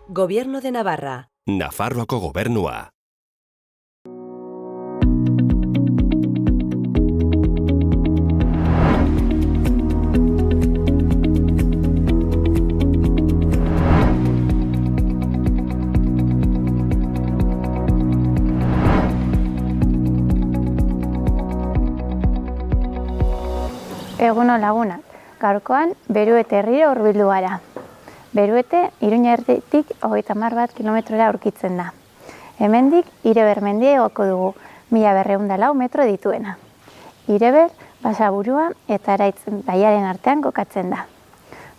Gobierno de Navarra. Nafarroako gobernua. Eguno lagunak, gaurkoan Beruete herrira hurbildu gara. Beruete Iruña erditik 31 kilometrora aurkitzen da. Hemendik Ireber mendia igoko dugu, 1204 metro dituena. Ireber, Basaburua eta Araitz baiaren artean kokatzen da.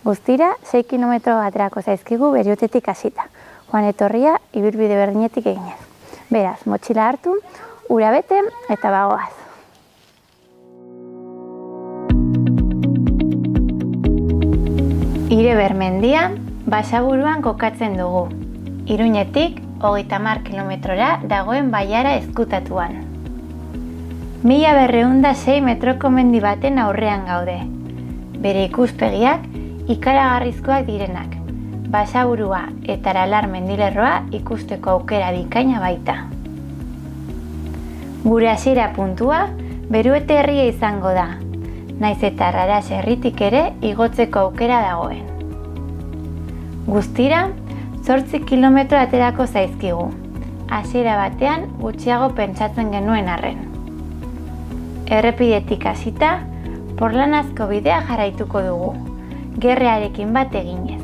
Guztira 6 kilometro aterako zaizkigu Beruetetik hasita, joan etorria ibilbide berdinetik eginez. Beraz, motxila hartu, ura bete eta bagoaz. Ireber mendia Basaburuan kokatzen dugu. Iruñetik 30 kilometrora dagoen baiara ezkutatuan. 1206 metroko mendi baten aurrean gaude. Bere ikuspegiak ikaragarrizkoak direnak. Basaburua eta Aralar mendilerroa ikusteko aukera bikaina baita. Gure hasiera puntua Beruete herria izango da. Naiz eta Araras herritik ere igotzeko aukera dagoen. Guztira, 8 kilometro aterako zaizkigu. Hasiera batean gutxiago pentsatzen genuen arren. Errepidetik hasita, porlanazko bidea jarraituko dugu, gerrearekin bat eginez,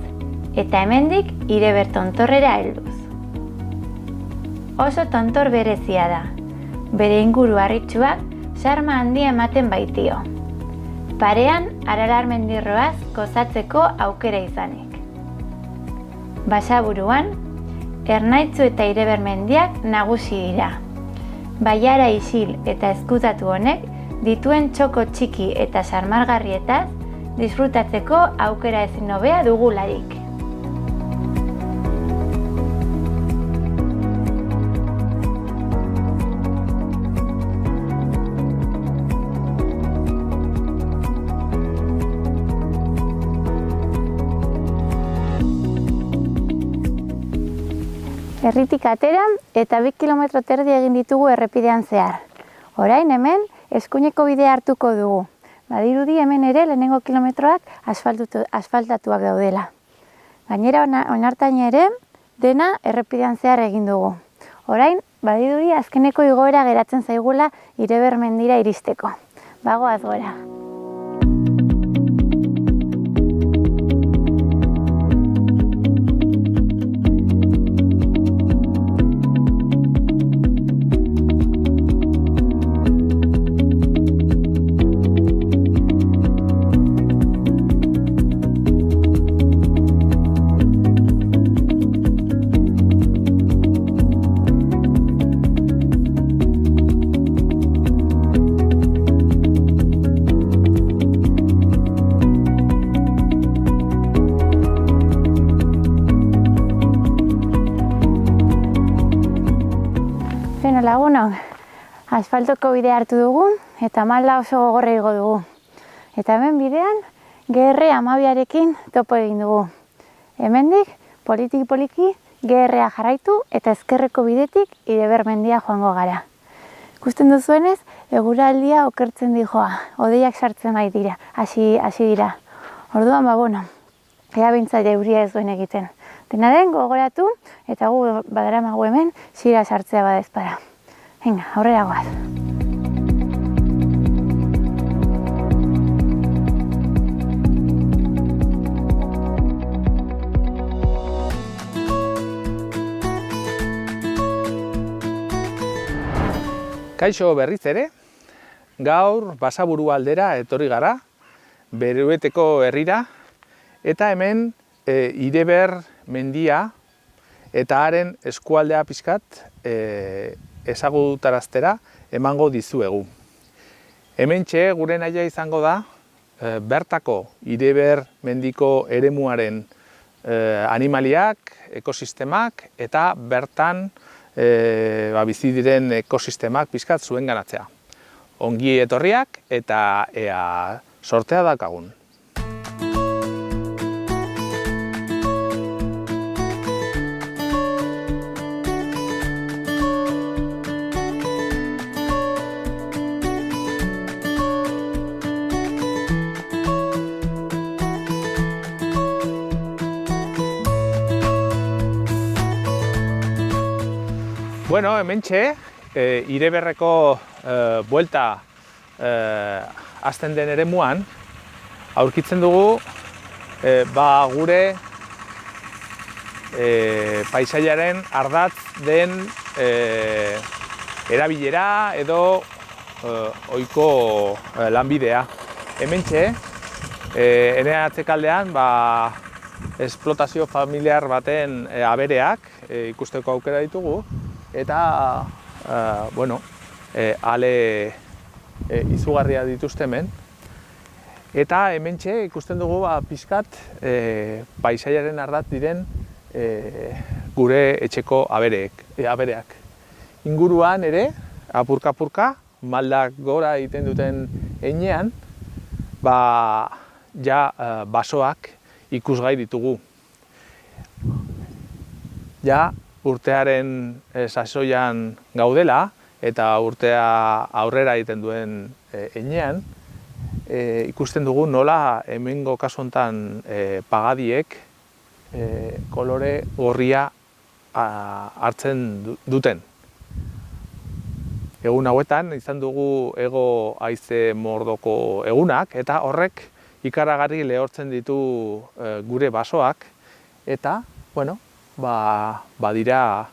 eta hemendik Ireber tontorrera helduz. Oso tontor berezia da, bere inguru harritsuak xarma handia ematen baitio. Parean, Aralar mendirroaz gozatzeko aukera izanik. Basaburuan, Ernaitzu eta Ireber mendiak nagusi dira. Baiara isil eta ezkutatu honek dituen txoko txiki eta sarmargarrietaz disfrutatzeko aukera ezin hobea dugularik. Herritik atera eta 2 kilometro terdi egin ditugu errepidean zehar. Orain hemen eskuineko bidea hartuko dugu. Badirudi hemen ere lehenengo kilometroak asfaltatuak daudela. Gainera onartain ere dena errepidean zehar egin dugu. Orain badirudi azkeneko igoera geratzen zaigula Ireber mendira iristeko. Bagoaz gora. Lagunok, asfaltoko bidea hartu dugu eta malda oso gogorra igo dugu. Eta hemen bidean, GR12arekin topo egin dugu. Hemendik, poliki GR-a jarraitu eta ezkerreko bidetik Ireber mendia joango gara. Ikusten duzuenez, eguraldia okertzen dijoa, hodeiak sartzen bai dira, hasi dira. Orduan, ea behintzat euria ez duen egiten. Dena den gogoratu eta gu badaramagu hemen sira sartzea badezpada. Venga, aurrera goaz. Kaixo berriz ere, gaur Basaburu aldera etorri gara, Berueteko herrira, eta hemen Ireber mendia eta haren eskualdea pixkat ezagutaraztera emango dizuegu. Hementxe gure nahia izango da bertako Ireber mendiko eremuaren animaliak, ekosistemak eta bertan bizi diren ekosistemak pixkat zuen ganatzea. Ongi etorriak eta ea sortea daukagun. Bueno, hementxe, Ireberreko buelta hasten den eremuan, aurkitzen dugu gure paisaiaren ardatz den erabilera edo ohiko lanbidea. Hementxe, ene atzekaldean esplotazio familiar baten abereak ikusteko aukera ditugu eta ale izugarria dituzte hemen. Eta hementxe ikusten dugu pixkat paisaiaren ardatz diren gure etxeko abereak. Inguruan ere, apurka-apurka, maldak gora egiten duten heinean, basoak ikusgai ditugu. Ja urtearen sasoian gaudela eta urtea aurrera egiten duen heinean, ikusten dugu nola hemengo kasu honetan pagadiek kolore gorria hartzen duten. Egun hauetan izan dugu hego haize mordoko egunak eta horrek ikaragarri lehortzen ditu gure basoak eta badira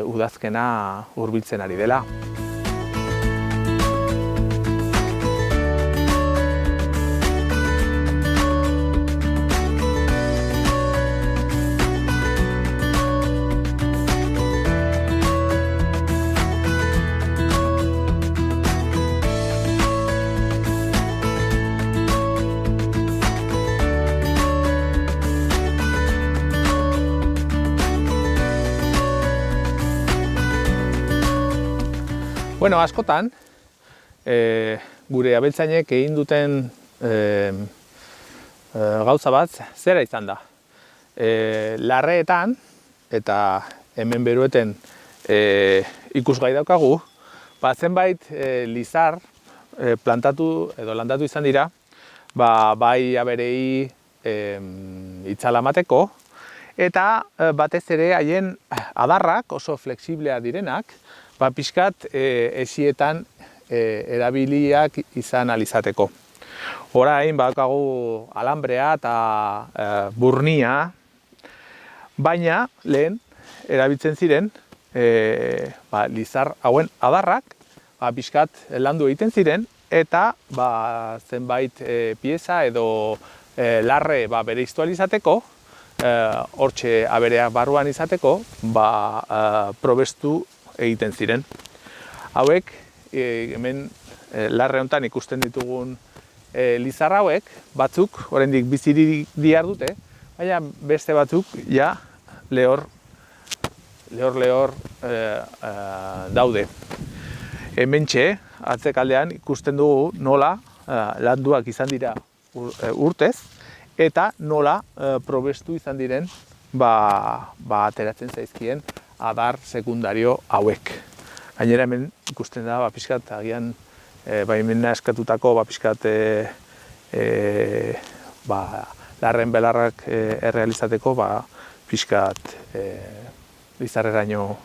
udazkena hurbiltzen ari dela. Askotan, gure abeltzainek egin duten gauza bat zera izan da. Larreetan, eta hemen Berueten ikusgai daukagu, zenbait lizar plantatu edo landatu izan dira, bai aberei itzala emateko, eta batez ere haien adarrak oso fleksibleak direnak, pixkat esietan erabiliak izan alizateko. Orain badaukagu alambrea eta burnia, baina lehen erabiltzen ziren lizar hauen adarrak pixkat landu egiten ziren eta zenbait pieza edo larre bereiztu alizateko, hortxe abereak barruan izateko, probestu egiten ziren. Hauek, hemen larre honetan ikusten ditugun lizar hauek, batzuk oraindik bizirik dihar dute, baina beste batzuk lehor daude. Hementxe, atzekaldean ikusten dugu nola landuak izan dira urtez, eta nola probestu izan diren ateratzen zaizkien adar sekundario hauek. Gainera hemen ikusten da pixkat agian baimena eskatutako pixkat larren belarrak errealizateko pixkat lizarreraino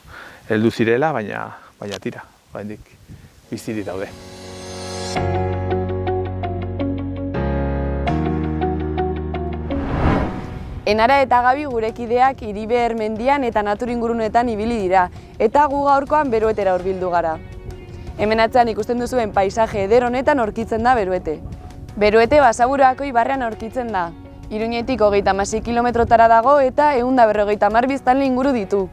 heldu zirela, baina tira, oraindik bizirik daude. Enara eta Gabi gurekideak Iriber mendian eta naturingurunetan ibili dira, eta gu gaurkoan Beruetera hurbildu gara. Hemen atzean ikusten duzuen paisaje eder honetan aurkitzen da Beruete. Beruete Basaburuako ibarrean aurkitzen da. Iruñetik 36 kilometrotara dago eta 150 biztanle inguru ditu.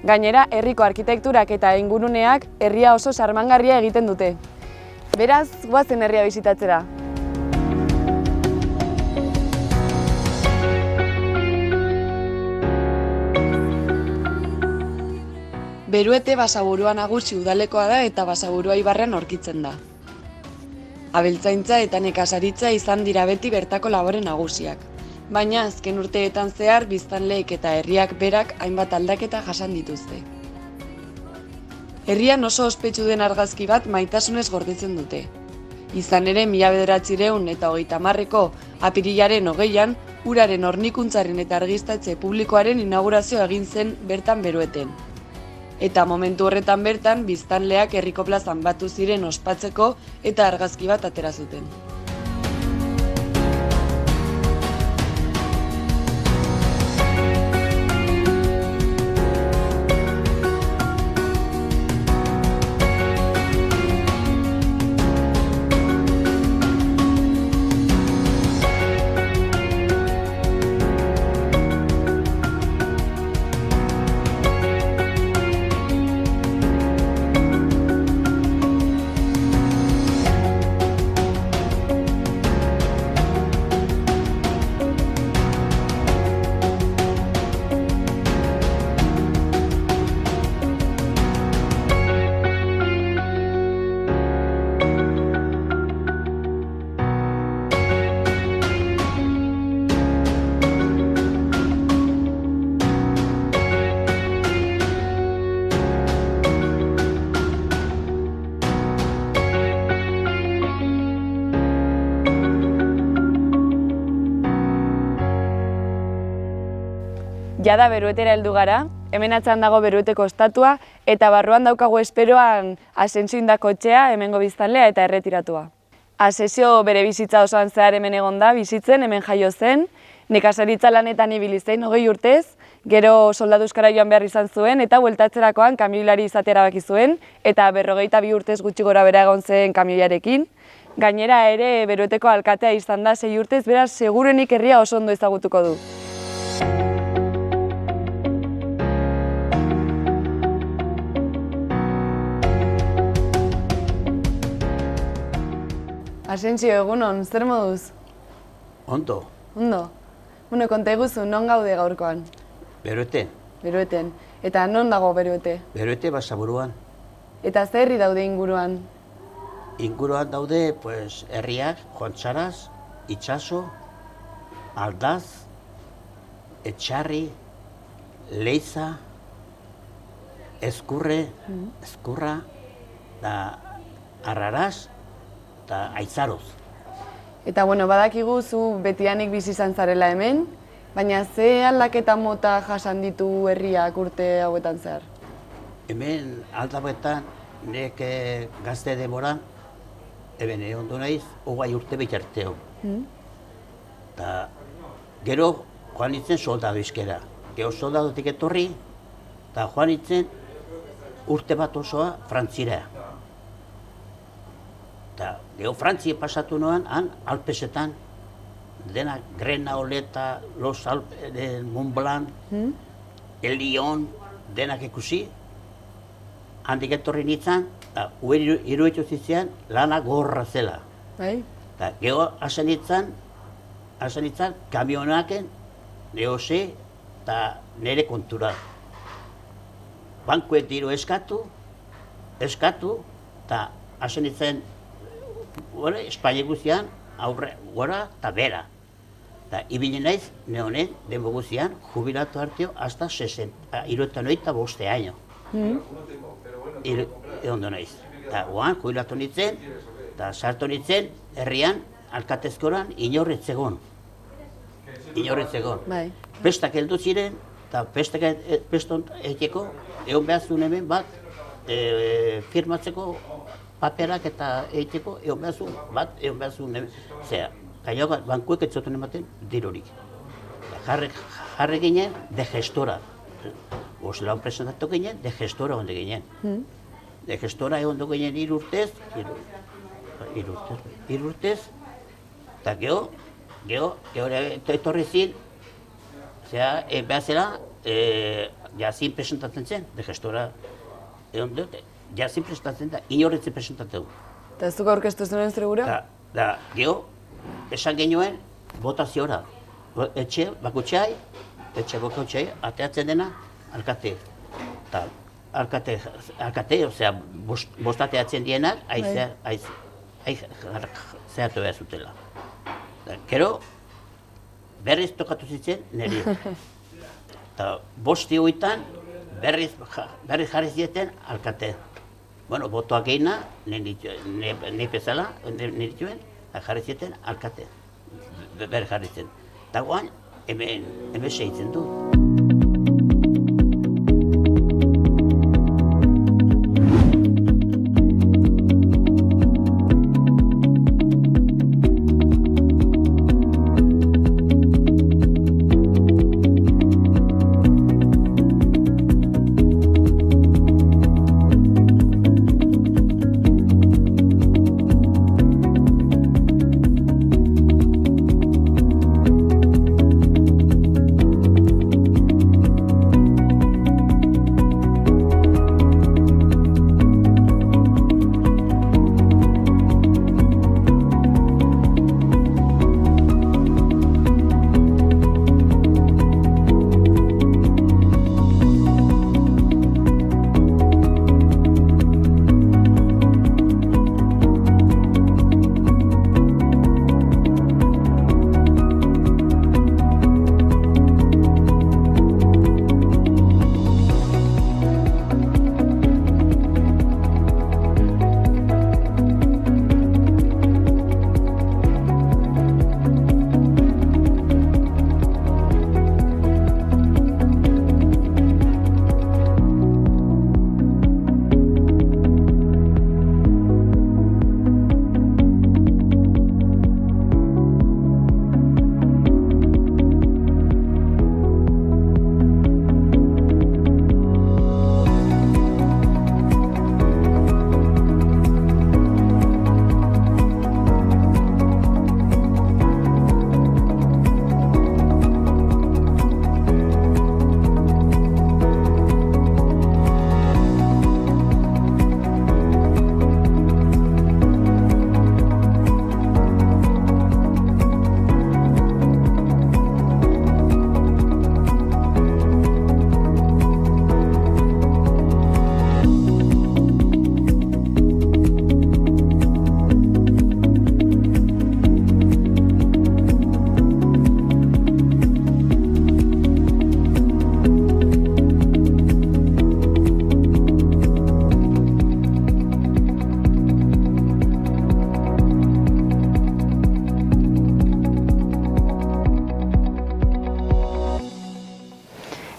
Gainera, herriko arkitekturak eta inguruneak herria oso sarmangarria egiten dute. Beraz, goazen herria bisitatzera. Beruete Basaburua nagusi udalekoa da eta Basaburua ibarrean aurkitzen da. Abeltzaintza eta nekazaritza izan dira beti bertako labore nagusiak, baina azken urteetan zehar biztanleek eta herriak berak hainbat aldaketa jasan dituzte. Herrian oso ospetsu den argazki bat maitasunez gordetzen dute. Izan ere 1930ko apirilaren 20an, uraren hornikuntzaren eta argiztatze publikoaren inaugurazioa egin zen bertan Berueten. Eta momentu horretan bertan, biztanleak herriko plazan batu ziren ospatzeko eta argazki bat atera zuten. Jada Beruetera heldu gara, hemen atzean dago Berueteko estatua eta barruan daukagu esperoan Asensio indako etxea, hemengo biztanlea eta erretiratua. Asensio bere bizitza osoan zehar hemen egon da, bizitzen, hemen jaio zen, nekazaritza lanetan ibili zen 20 urtez, gero soldadu euskara joan behar izan zuen eta bueltatzerakoan kamioilari izatera erabaki zuen eta 42 urtez gutxi gora bera egon zen kamioilarekin. Gainera ere Berueteko alkatea izan da 6 urtez, beraz segurenik herria oso ondo ezagutuko du. Asensio, egunon, zer moduz? Ondo. Ondo. Bueno, konta iguzu, non gaude gaurkoan? Berueten. Berueten. Eta non dago Beruete? Beruete Basaburuan. Eta zer herri daude inguruan? Inguruan daude, herriak, Jontxaraz, Itxaso, Aldaz, Etxarri, Leiza, Ezkurra, da Arraraz, eta Aitzaroz. Eta bueno, badakigu zu betianik bizi izan zarela hemen, baina ze aldaketa mota jasan ditu herriak urte hauetan zehar? Hemen aldabetan nek gazte demoran, hemen ondo naiz, 20 urte bitarteo. Eta gero joan nintzen soldadu izkera. Gero soldadotik etorri, eta joan nintzen urte bat osoa Frantzira. Eta gero Frantzia pasatu noan, han Alpesetan, dena Grena Oleta, Los Alpes, Mont Blanc, El Lyon, denak ikusi. Handik etorri nintzen, eta iruditu zitzen lana gorra zela. Eta gero hasen nintzen kamionaken, neose eta nire kontura. Bankuet diru eskatu, eta hasen nintzen Espainia guztian, aurre, gora eta bera. Eta ibili naiz, nehonen, denbo guztian, jubilatu hartio, hasta 65 año. Ondo naiz. Eta guan, jubilatu nintzen, eta sartu nintzen, herrian, alkatezkoran, inorretzegon. Pestak heldu ziren, eta peston egiteko, egon behar zuen hemen bat, firmatzeko, paperak eta egiteko, egon behar zuen hemen. Zera, gainoak bankuek etzoten ematen dirurik. Jarri ginen, de gestora. Oslan presentatu ginen, de gestora onde ginen. De gestora egon ginen 3 urtez, eta gero etorri zin, behar zela, jazin presentatzen zen, de gestora egon dut, jazin presentatzen da, inorretzen presentatzen du. Eta ez duk aurkeztu zuen zure gura? Da, gero, esan genuen, botaziora. Etxe bakutxai, ateatzen dena, alkate. Eta alkate, osea, bostateatzen dienak, zehatu behar zutela. Gero, berriz tokatu zitzen niri. Eta 5 hoitan, berriz jarri zieten alkate. Bueno, botoak gehiena, nahi bezala, nirituen, jarri zieten alkate. Berriz jarri zieten. Eta guan, hemen segitzen du.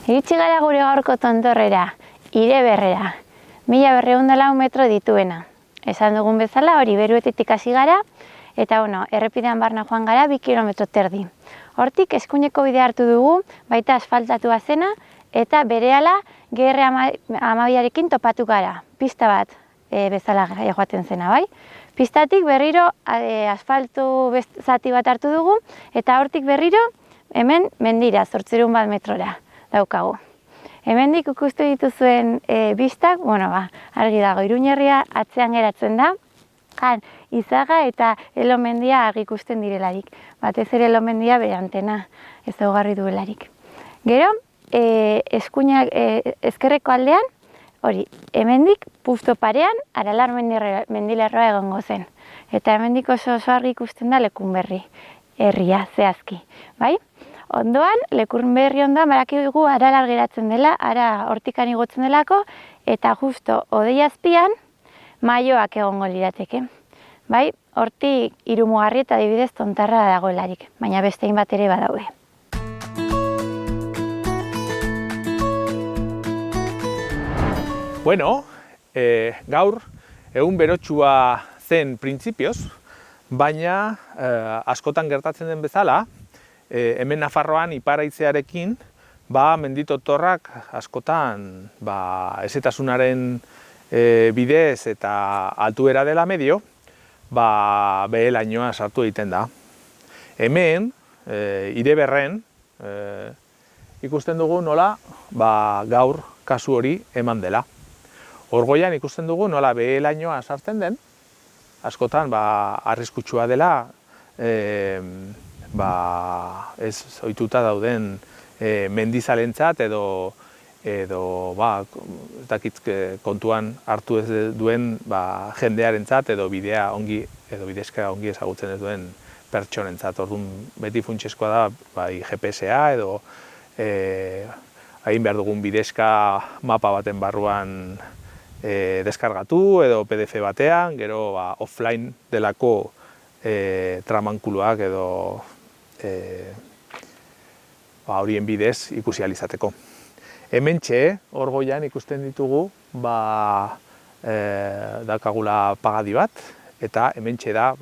Iritsi gara gure gaurko tontorrera, Ireberrera, 1204 metro dituena. Esan dugun bezala, hori Beruetetik hasi gara, eta errepidean barna joan gara 2 kilometro terdi. Hortik eskuineko bidea hartu dugu, baita asfaltatua zena, eta berehala GR12arekin topatu gara, pista bat bezala joaten zena, bai? Pistatik berriro asfaltu zati bat hartu dugu, eta hortik berriro hemen mendira, 801 metrora daukagu. Hemendik ikustu dituzuen bistak, argi dago, Iruñerria atzean geratzen da, han Izaga eta Elomendia argi ikusten direlarik. Batez ere Elomendia bere antena ezaugarri duelarik. Gero, eskuinak ezkerreko aldean, hori, hemendik puzto parean Aralar mendilerroa egongo zen. Eta hemendik oso argi ikusten da Lekunberri herria zehazki, bai? Ondoan, Lekunberri ondoan badakigu Aralar geratzen dela, ara hortikan igotzen delako, eta justo hodei azpian Maioak egongo lirateke. Bai, hortik Irumugarri eta adibidez Tontarra dagoelarik, baina beste hainbat ere badaude. Bueno, gaur egun berotsua zen printzipioz, baina askotan gertatzen den bezala, hemen Nafarroan ipar haizearekin menditotorrak askotan hezetasunaren bidez eta altuera dela medio, behe-lainoa sartu egiten da. Hemen, Ireberren, ikusten dugu nola gaur kasu hori eman dela. Orgoian ikusten dugu nola behe-lainoa sartzen den, askotan arriskutsua dela, ez ohituta dauden mendizalentzat edo kontuan hartu ez duen jendearentzat edo bidea ongi edo bidezka ongi ezagutzen ez duen pertsonentzat. Orduan beti funtsezkoa da GPS-a edo egin behar dugun bidezka mapa baten barruan deskargatu edo PDF batean, gero offline delako tramankuluak edo horien bidez ikusi ahal izateko. Hementxe, Orgoian ikusten ditugu, dakagula pagadi bat, eta hementxe da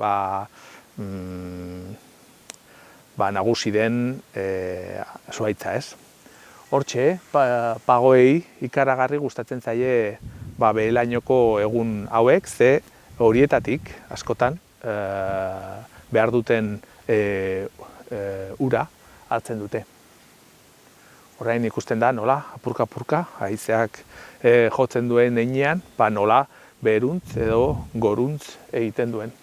nagusi den zuhaitza, ez. Hortxe, pagoei ikaragarri gustatzen zaie behe-lainoko egun hauek, ze horietatik askotan behar duten ura hartzen dute. Orain ikusten da nola, apurka-apurka, haizeak jotzen duen heinean, nola beheruntz edo goruntz egiten duen.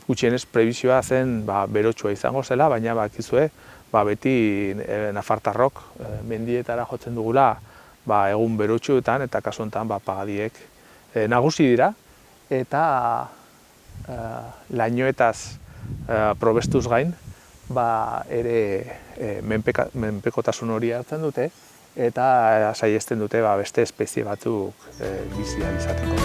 Gutxienez prebizioa zen berotsua izango zela, baina bakizue beti nafartarrok mendietara jotzen dugula egun berotsuetan eta kasu honetan pagadiek nagusi dira eta lainoetaz probestuz gain ere menpekotasun hori hartzen dute eta saihesten dute beste espezie batzuk bizi ahal izateko.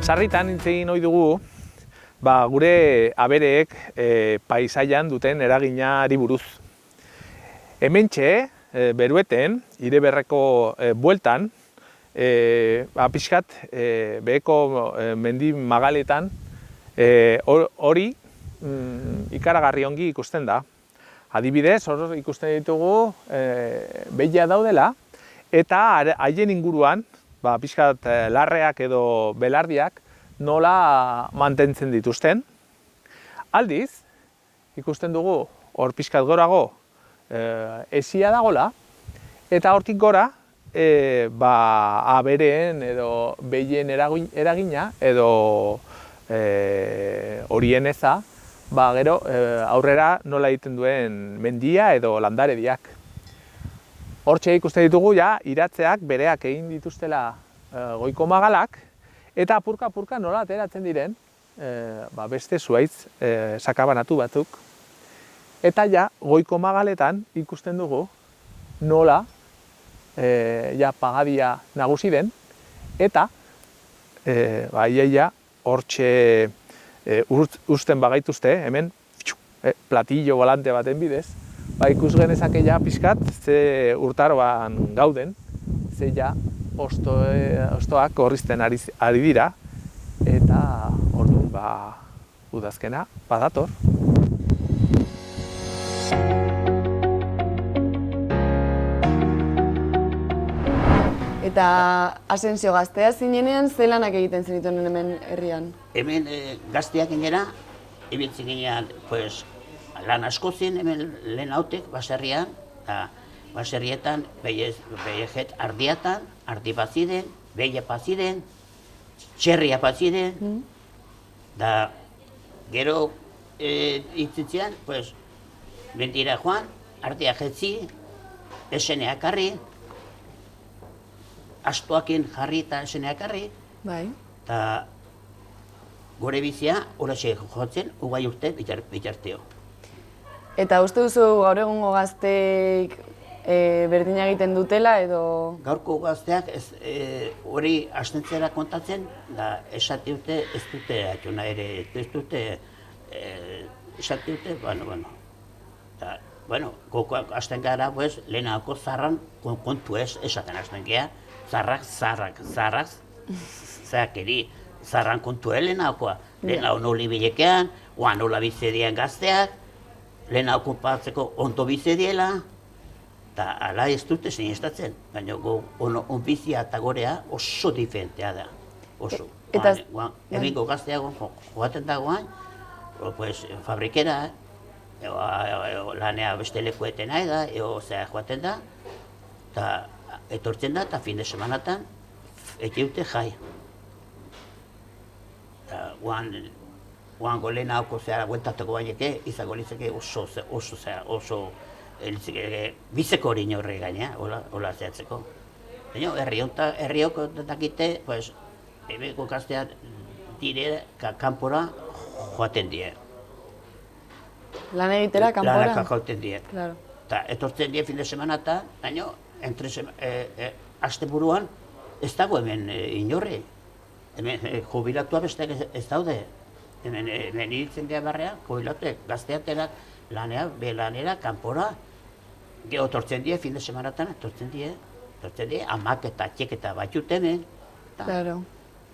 Sarritan hitz egin ohi dugu gure abereek paisaian duten eraginari buruz. Hementxe, Berueten, Ireberreko bueltan, pixkat beheko mendi magaletan hori ikaragarri ongi ikusten da. Adibidez, hor ikusten ditugu behia daudela eta haien inguruan pixkat larreak edo belardiak nola mantentzen dituzten. Aldiz, ikusten dugu hor pixkat gorago hesia dagola eta hortik gora abereen edo behien eragina edo horien eza gero aurrera nola egiten duen mendia edo landarediak. Hortxe ikusten ditugu iratzeak bereak egin dituztela goiko magalak eta apurka-apurka nola ateratzen diren beste zuhaitz sakabanatu batzuk. Eta ja, goiko magaletan ikusten dugu nola ja pagadia nagusi den, eta iaia hortxe usten bagaituzte, hemen platillo volante baten bidez, ikus genezake ja pixkat ze urtaroan gauden, ze ja hostoak gorrizten ari dira, eta orduan udazkena badator. Eta Asensio, gaztea zinenean ze lanak egiten zenituen hemen herrian? Hemen gazteak inera, ibiltzen ginean, pues, lan asko zen hemen lehen hautek, baserrian, eta baserrietan, behiet ardiatan, ardi bat ziren, behia bat ziren, txerria bat ziren, da gero itzitzean, pues, mendira joan, ardia jetzi, eseneak harri, astoakin jarri eta eseneak harri, Bai. eta gure bizia horaxe jotzen, ugai urte bitarteo. Eta uste duzu gaur egungo gazteek berdina egiten dutela edo... Gaurko gazteak hori astentzera kontatzen, da esate dute ez dute atxona ere, ez dute esate dute, gokoak hasten gara, lehenako zarran kontu ez esaten hasten gara, zarrak, zakeri, zarran kontu lehenakoa. Lehenako noli bilekean, oan nola bizedien gazteak, lehenako konpatzeko ondo bizediela, eta ala ez dute sinestatzen, baina onbizia eta gorea oso diferentea da, oso. Hemengo gazteago joaten dagoan, fabrikera, lanea beste lekueten nahi da, joaten da, eta etortzen da, eta fin de semanatan ekiute jai. Oango lehenako gueltateko baineke, izango litzeke oso bizeko hori horre gaina, hola zehatzeko. Herriok dakite, hemengo gazteak dire kanpora joaten die. Lan egitera kanpora? Lanak joaten die. Eta etortzen die fin de semanata, baina asteburuan ez dago hemen inorri. Hemen jubilatua besteak ez daude. Hemen hiritzen geha barrean, jubilatuek gazteatenak lanera, kanpora, geho tortzen die, fin de semanatan, tortzen die, amak eta txek eta batxut hemen.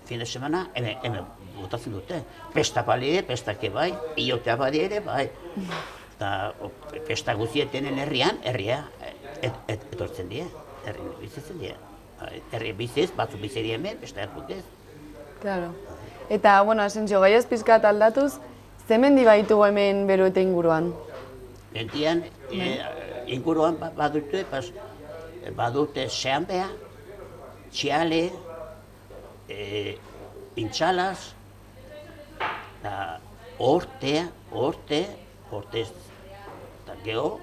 Fin de semana, hemen botatzen dute. Pesta balide, pestak bai, iotea badi ere, bai. Eta pesta guzietenen herria etortzen die, herri bizitzen die. Herri biziz, batzu bizedi hemen, pesta erruk ez. Eta, Asensio, gaiaz pizkat aldatuz, ze mendi baitugu hemen Beruete inguruan? Mendian, inguruan badute Seanbea, Txiale, Intxalas, Horte, eta geho,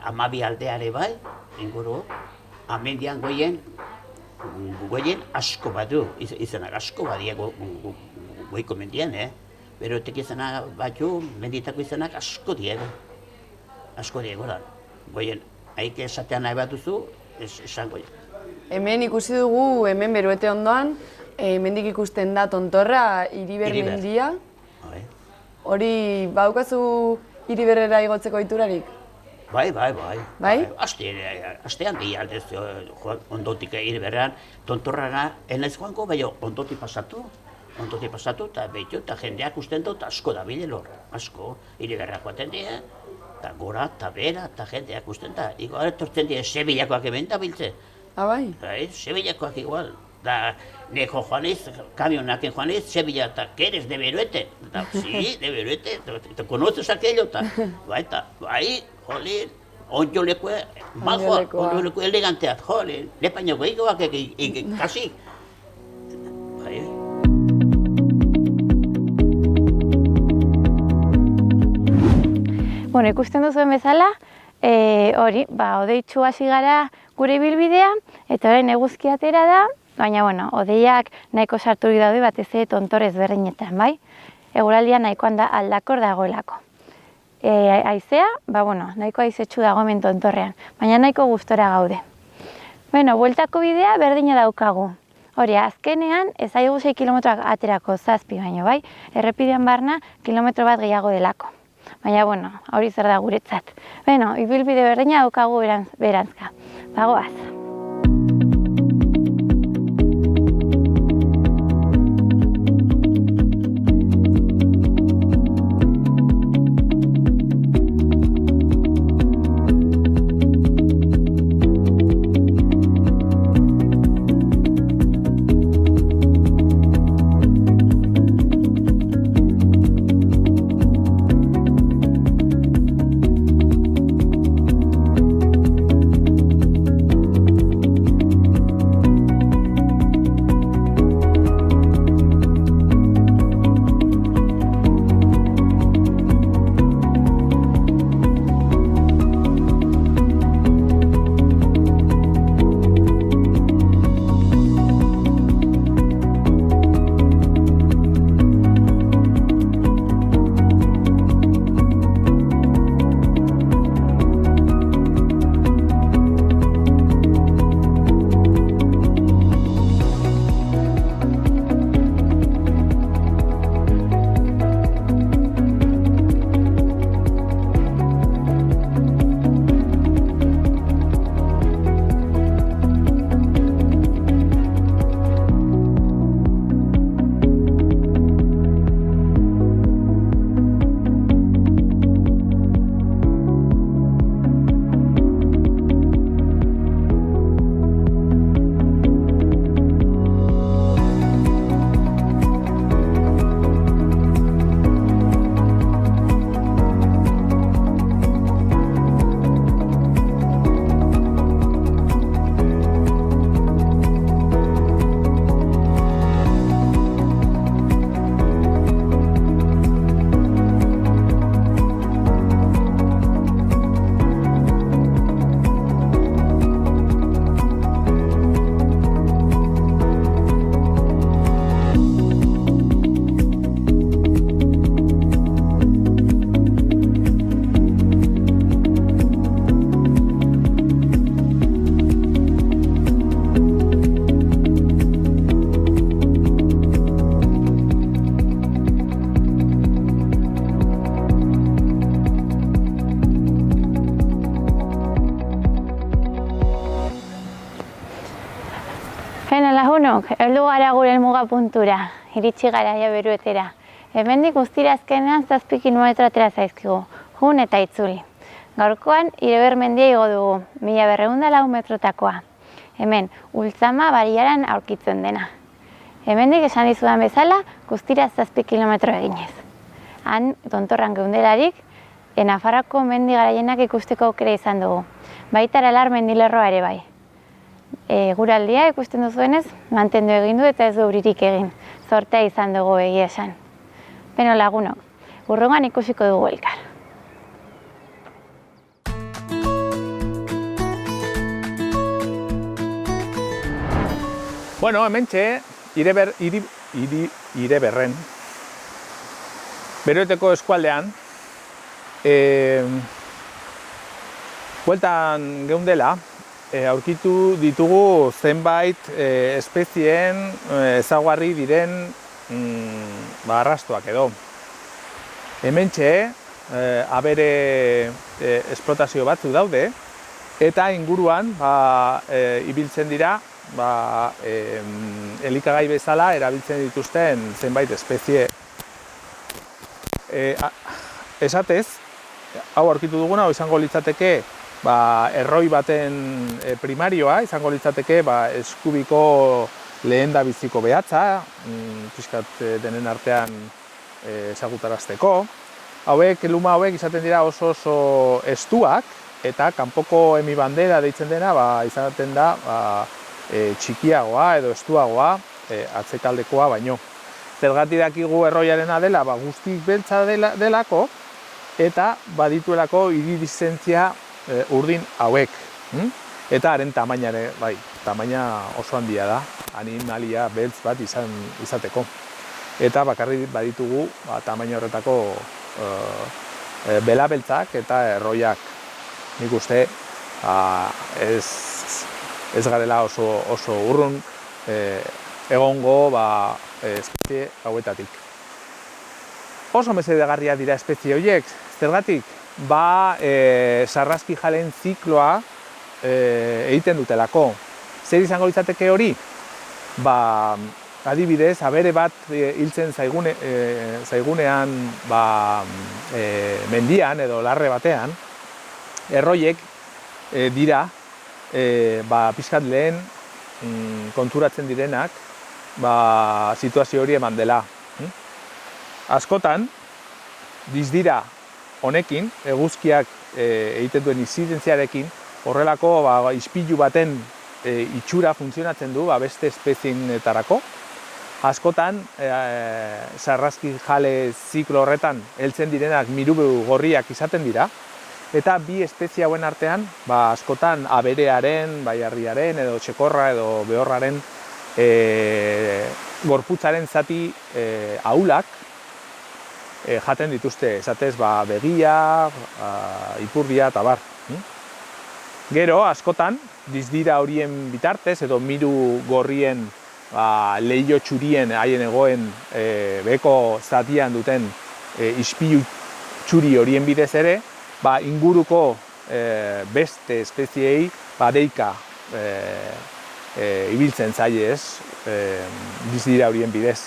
Amabi aldeare bai, inguru, amendian goien asko badu, izanak asko badia goiko mendian, Beruetek izanak batu, menditako izanak asko diego da. Goien, haik esatean nahi bat duzu, esan goien. Hemen ikusi dugu, hemen Beruete ondoan, mendik ikusten da Tontorra, Iriber mendia. Hori, baukazu Iriberrera igotzeko iturarik? Bai. Bai? Astean di aldez ondotik Iriberrean, Tontorrara enaiz joango, baina ondotik pasatu, eta behitu, eta jendeak usten dut asko da bile lor, asko, Iriberrak baten die, eta gora, eta bera, eta jendeak usten da, igual etortzen die Sevillakoak hemen da biltze. Bai? Sevillakoak igual. Da, neko joaniz, kamionaken joaniz, Sevilla, eta ¿quieres de Beruete? Sí, de Beruete, ¿te conoces aquello? Bai, jolín, onjo lekue, majoa, onjo lekue eleganteat, jolín, lepaino goikoak kasi. Ikusten duzuen bezala, hori, odeitxu hasi gara gure ibilbidea, eta orain eguzki atera da, baina, odeiak nahiko sarturik daude batez ere tontor ezberdinetan, bai? Eguraldia nahikoan da aldakor dagoelako. haizea, nahiko haizetsu dago hemen tontorrean, baina nahiko gustora gaude. Bueltako bidea berdina daukagu. Hori, azkenean ez zaigu 6 kilometroak aterako 7 baino, bai? Errepidean barna kilometro bat gehiago delako. Baina, hori zer da guretzat. Ibilbide berdina daukagu berantzka. Bagoaz. Lagunok, heldu gara gure helmuga puntura, iritsi gara ja Beruetera. Hemendik guztira azkenean 7 kilometro atera zaizkigu, jun eta itzuli. Gaurkoan Ireber mendia igo dugu, 1204 metrotakoa. Hemen, Ultzama bariaran aurkitzen dena. Hemendik esan dizudan bezala, guztira 7 kilometro eginez. Han, tontorran geundelarik, Nafarroako mendi garaienak ikusteko aukera izan dugu. Baita Aralar mendilerroa ere bai. Guraldia ikusten duzuenez, mantendu egin du eta ez du euririk egin. Zortea izan dugu egia esan. Beno lagunok, hurrengoan ikusiko dugu elkar. Bueno, hementxe, Ireberren, Berueteko eskualdean, bueltan geundela, aurkitu ditugu zenbait espezieen ezaugarri diren arrastoak edo. Hementxe, abere esplotazio batzu daude, eta inguruan ibiltzen dira elikagai bezala erabiltzen dituzten zenbait espezie. Esatez, hau aurkitu duguna, izango litzateke erroi baten primarioa, izango litzateke eskubiko lehendabiziko behatza, pixkat denen artean ezagutarazteko. Luma hauek izaten dira oso estuak, eta kanpoko hemibandera deitzen dena izaten da txikiagoa edo estuagoa atzekaldekoa baino. Zergatik dakigu erroiarena dela guztiz beltza delako, eta badituelako iridizentzia urdin hauek. Eta haren tamainare, tamaina oso handia da, animalia beltz bat izateko. Eta bakarrik baditugu tamaina horretako belabeltzak eta erroiak. Nik uste ez garela oso urrun egongo espezie hauetatik. Oso mesedegarria dira espezie horiek, zergatik? Sarraski jalen zikloa egiten dutelako. Zer izango litzateke hori? Adibidez, abere bat hiltzen zaigunean mendian edo larre batean, erroiek dira pixkat lehen konturatzen direnak situazio hori eman dela. Askotan, dizdira honekin, eguzkiak egiten duen inzidentziarekin, horrelako ispilu baten itxura funtzionatzen du beste espezienetarako. Askotan, sarraski jale ziklo horretan heltzen direnak mirubu gorriak izaten dira, eta bi espezie hauen artean, askotan aberearen, baiarriaren edo txekorra edo behorraren gorputzaren zati ahulak jaten dituzte, esatez begia, ipurdia eta bar. Gero, askotan, dizdira horien bitartez edo miru gorrien leiho txurien haien egoen beko zatian duten ispilu txuri horien bidez ere, inguruko beste espeziei deika ibiltzen zaie ez, dizdira horien bidez.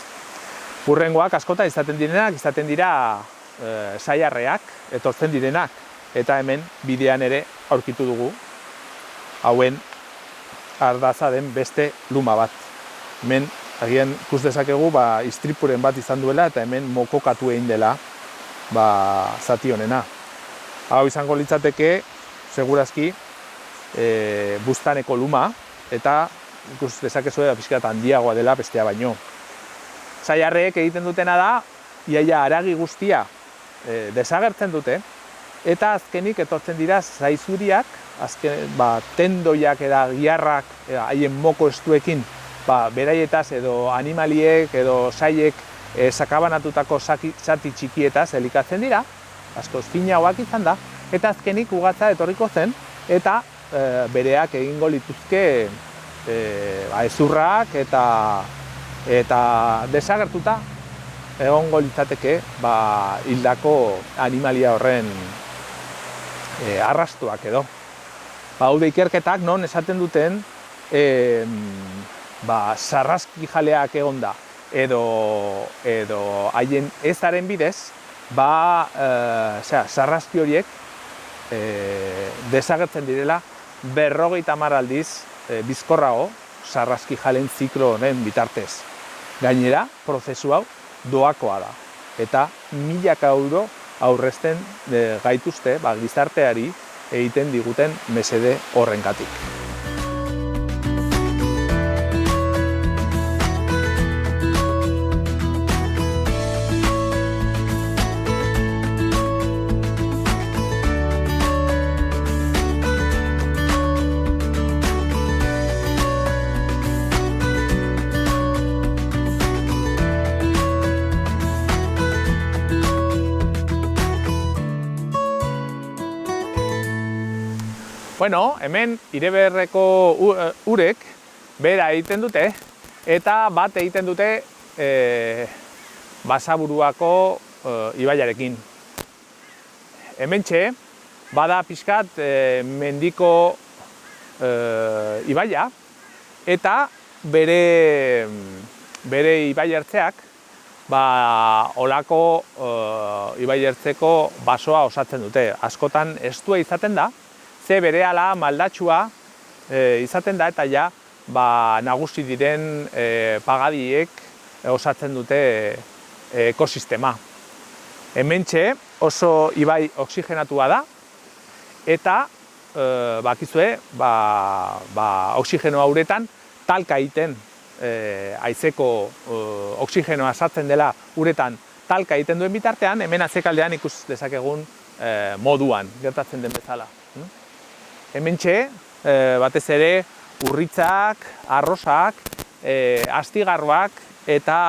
Hurrengoak askotan izaten dira saiarreak, etortzen direnak, eta hemen bidean ere aurkitu dugu hauen ardatza den beste luma bat. Hemen agian ikus dezakegu istripuren bat izan duela eta hemen mokokatu egin dela zati honena. Hau izango litzateke, segurazki, buztaneko luma, eta ikus dezakezu pixkat handiagoa dela bestea baino. Saiarreek egiten dutena da, iaia haragi guztia desagertzen dute, eta azkenik etortzen dira zaizuriak, tendoiak eta giharrak haien moko estuekin, beraietaz edo animaliek edo saiek sakabanatutako zati txikietaz elikatzen dira, askoz finagoak izan da, eta azkenik ugatza etorriko zen, eta bereak egingo lituzke ezurrak eta desagertuta egongo litzateke hildako animalia horren arrastuak edo. Haude ikerketak non esaten duten sarraski jaleak egonda edo haien ezaren bidez sarraski horiek desagertzen direla 50 aldiz bizkorrago sarraski jalen ziklo honen bitartez. Gainera, prozesu hau doakoa da. Eta milaka euro aurrezten gaituzte gizarteari egiten diguten mesede horrengatik. Bueno, hemen Ireberreko urek bera egiten dute eta bat egiten dute Basaburuako ibaiarekin. Hementxe bada pixkat mendiko ibaia eta bere ibaiertzeak olako ibaiertzeko basoa osatzen dute. Askotan estua izaten da, ze berehala maldatxua izaten da eta nagusi diren pagadiek osatzen dute ekosistema. Hementxe oso ibai oxigenatua da eta bakizue oxigeno uretan talka egiten haizeko oxigenoa sartzen dela uretan talka egiten duen bitartean, hemen atzekaldean ikus dezakegun moduan gertatzen den bezala. Hementxe, batez ere, urritzak, arrosak, astigarroak eta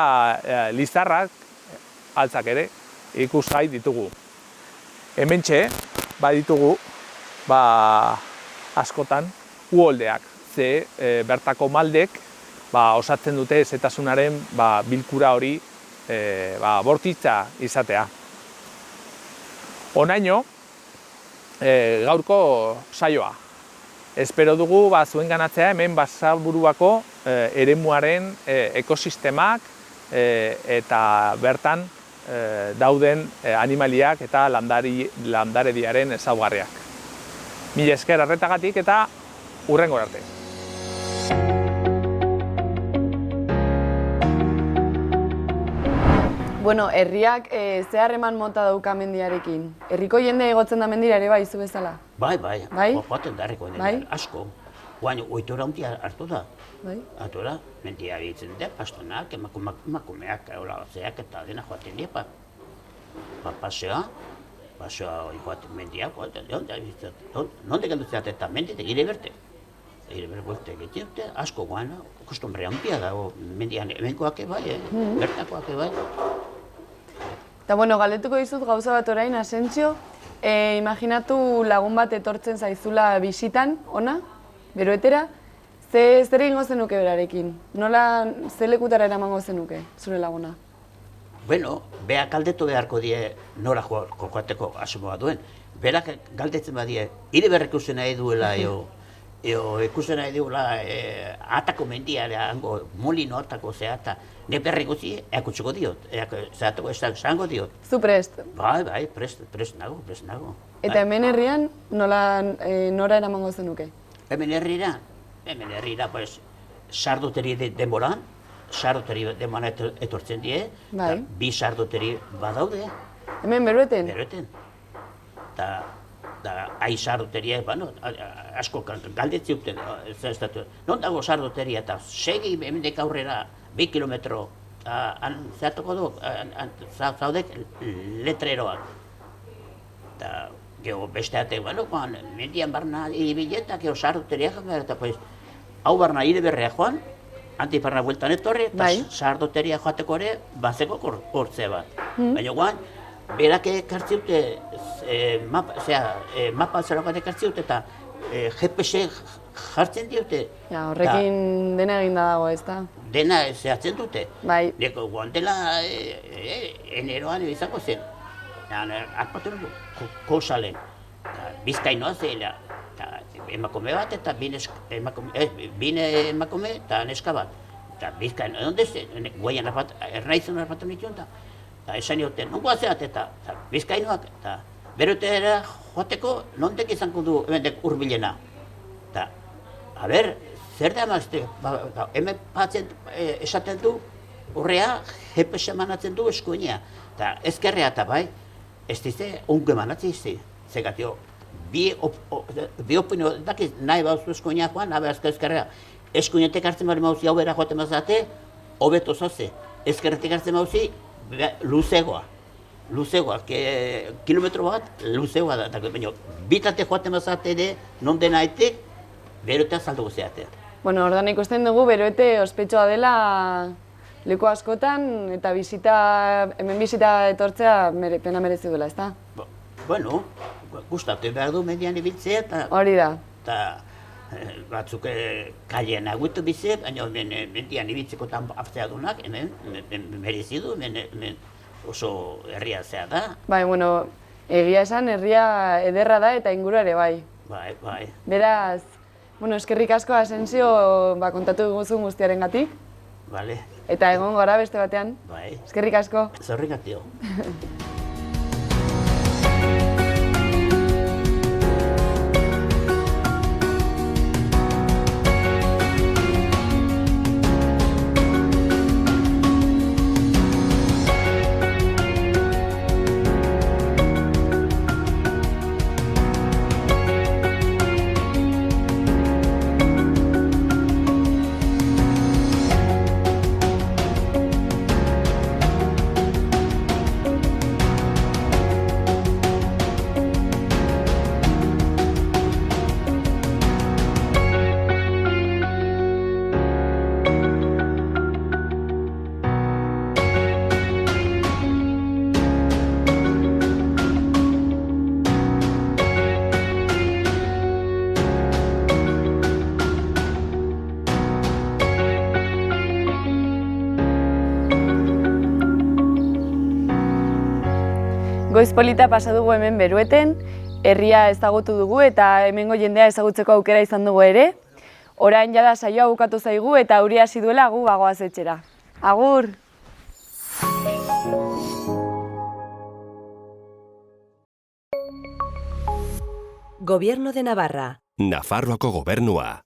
lizarrak altzak ere ikusgai ditugu. Hementxe, baditugu, askotan, uholdeak. Ze bertako maldek osatzen dute zetasunaren bilkura hori bortitza izatea. Honaino, gaurko saioa. Espero dugu zuen ganatzea hemen Basaburuako eremuaren ekosistemak eta bertan dauden animaliak eta landarediaren ezaugarriak. Mila esker arretagatik eta hurrengora arte. Bueno, herriak ze harreman mota dauka mendiarekin? Herriko jende egotzen da mendira ere bai, zu bezala? Bai. Bai? Joaten da herriko Bai? jendea, asko. Guain, ohitura handia hartu da. Bai? Hartu da, mendia bihitzen da, pastonak, emakumeak, zeak eta dena joaten dira. Paseoa joaten mendiak, nondik handu zeat eta menditek ire berte. Ire berte egiten dute, asko guain, kostumbre handia dago mendian emenkoak bai, bertakoak bai. Eta bueno, galdetuko dizut gauza bat orain, Asentzio, imaginatu lagun bat etortzen zaizula bisitan, ona, Beroetera, zer egingo zenuke berarekin? Nola, ze lekutara eramango zenuke, zure laguna? Bueno, beak galdetu beharko die nora joateko asmoa duen. Berak galdetzen badie, hiri berrik ikusten nahi duela, ikusten nahi duela atako mendia, hango molino atako zehata, ne berri ikusi, eakutsiko diot, zehatako esango diot. Zu prest? Bai, prest nago. Eta hemen herrian, nora eramango zenuke? Hemen herrira, pues, sarduteri denboran, sarduteri denboran etortzen die, bi sarduteri badaude. Hemen Beroeten? Beroeten. Da hai sarduteria, asko galdetzi duten, non dago sarduteria, eta segi hemendik aurrera 2 kilometro, zehatuko du, zaudek letreroak. Eta geho besteatek, mendian barna ibiletak, geho sarduteriak, eta hau barna hire berrea joan, antiparna bueltan etorri, eta sarduteria joateko ere, bazeko hortze bat. Baina guan, berak ekartzi dute, mapa zerokat ekartzi dute eta GPS jartzen dute. Horrekin dena eginda dago, ez da? Dena zehatzen dute. Bai. Deko guantela eneroan izango zen. Arpatu dugu, Kosalen, Bizkainoa zela, emakume bat eta bine emakume eta neska bat. Eta Bizkainoa, onde zen, guaian ernaizun arpatu nituen eta esan joten, nongoa zehat eta Bizkainoak eta Beroetera joateko nontek izango du hemendik hurbilena. Eta, zer da emazte, hemen patzen esaten du, horrea GPS emanatzen du eskuinea. Eta ezkerrea eta bai, ez dize onge emanatzen izte. Zegatio, bi opinio, dakiz nahi bauzu eskuinea joan, nahi azka ezkerrea. Eskuinetek hartzen bari mauzi hau bera joaten mazate, hobeto zoze. Ezkerretik hartzen mauzi, luzegoa. Kilometro bat, luzegoa da. Baina, bitate joaten mazate ere, non dena etek, Beroetea salduko zeatea. Bueno, ordan ikusten dugu Beroete ospetsua dela leku askotan, eta hemen bisita etortzea pena merezi duela, ezta? Bueno, gustatu behar du mendian ibiltzea eta... Hori da. Eta batzuk kalean aguitu bizet, baina mendian ibiltzeko aftea dunak, hemen merezi du, hemen oso herria zea da. Bai, bueno, egia esan herria ederra da eta ingurua ere bai. Bai. Beraz, eskerrik asko Asentzio kontatu guzun guztiarengatik. Bale. Eta egon gara beste batean. Bai. Eskerrik asko. Zorrikatio. Goiz polita pasa dugu hemen Berueten, herria ezagutu dugu eta hemengo jendea ezagutzeko aukera izan dugu ere. Orain jada saioa bukatu zaigu eta euria hasi duela gu bagoaz etxera. Agur! Gobierno de Navarra. Nafarroako Gobernua.